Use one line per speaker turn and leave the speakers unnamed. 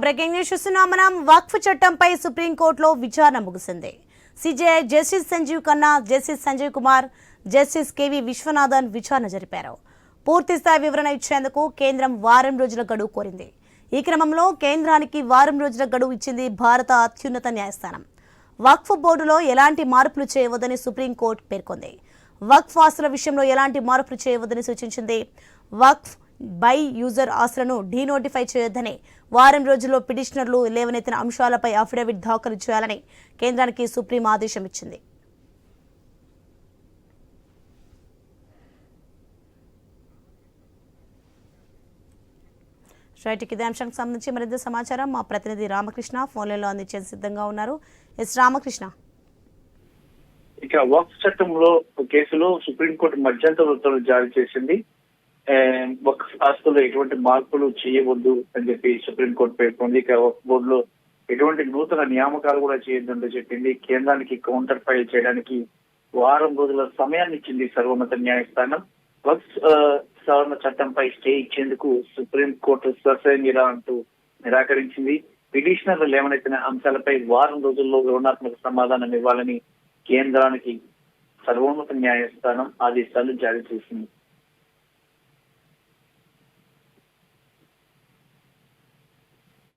Breaking news చూస్తున్నాం మనం. వక్ఫ్ చట్టంపై సుప్రీంకోర్టులో విచారణ ముగిసింది. CJI justice Sanjiv Khanna, justice Sanjay Kumar, justice K V Viswanathan విచారణ జరిపారు. పూర్తిస్థాయి వివరణ ఇచ్చేందుకు కేంద్రం వారం రోజుల గడువు కోరింది. ఈ క్రమంలో కేంద్రానికి వారం రోజుల గడువు ఇచ్చింది భారత అత్యున్నత న్యాయస్థానం. వక్ఫ్ బోర్డులో ఎలాంటి మార్పులు చేయవద్దని సుప్రీంకోర్టు పేర్కొంది. వక్ఫ్ ఆస్తుల విషయంలో ఎలాంటి మార్పులు చేయవద్దని సూచించింది. వక్ఫ్ బై యూజర్ ఆస్తులను డీనోటిఫై చేయొద్దని, వారం రోజుల్లో పిటిషనర్లు లేవనెత్తిన అంశాలపై అఫిడవిట్ దాఖలు చేయాలని కేంద్రానికి సుప్రీం ఆదేశం ఇచ్చింది. ఇదే అంశానికి సంబంధించి మరింత సమాచారం మా ప్రతినిధి రామకృష్ణ ఫోన్ లైన్లో అందించే సిద్ధంగా ఉన్నారు. రామకృష్ణ,
ఇక వక్ఫ్ చట్టంలో కేసులో సుప్రీంకోర్టు మధ్యంతర ఉత్తర్వులు జారీ చేసింది. వక్ఫ్ ఆస్తుల్లో ఎటువంటి మార్పులు చేయవద్దు అని చెప్పి సుప్రీంకోర్టు పేర్కొంది. ఇక వక్ఫ్ బోర్డులో ఎటువంటి నూతన నియామకాలు కూడా చేయొద్దంటూ చెప్పింది. కేంద్రానికి కౌంటర్ ఫైల్ చేయడానికి వారం రోజుల సమయాన్ని ఇచ్చింది సర్వోన్నత న్యాయస్థానం. వక్ఫ్ సవరణ చట్టంపై స్టే ఇచ్చేందుకు సుప్రీంకోర్టు స్వచ్ఛంగా అంటూ నిరాకరించింది. పిటిషనర్లు లేవనెత్తిన అంశాలపై వారం రోజుల్లో వివరణాత్మక సమాధానం ఇవ్వాలని కేంద్రానికి సర్వోన్నత న్యాయస్థానం ఆదేశాలు జారీ చేసింది.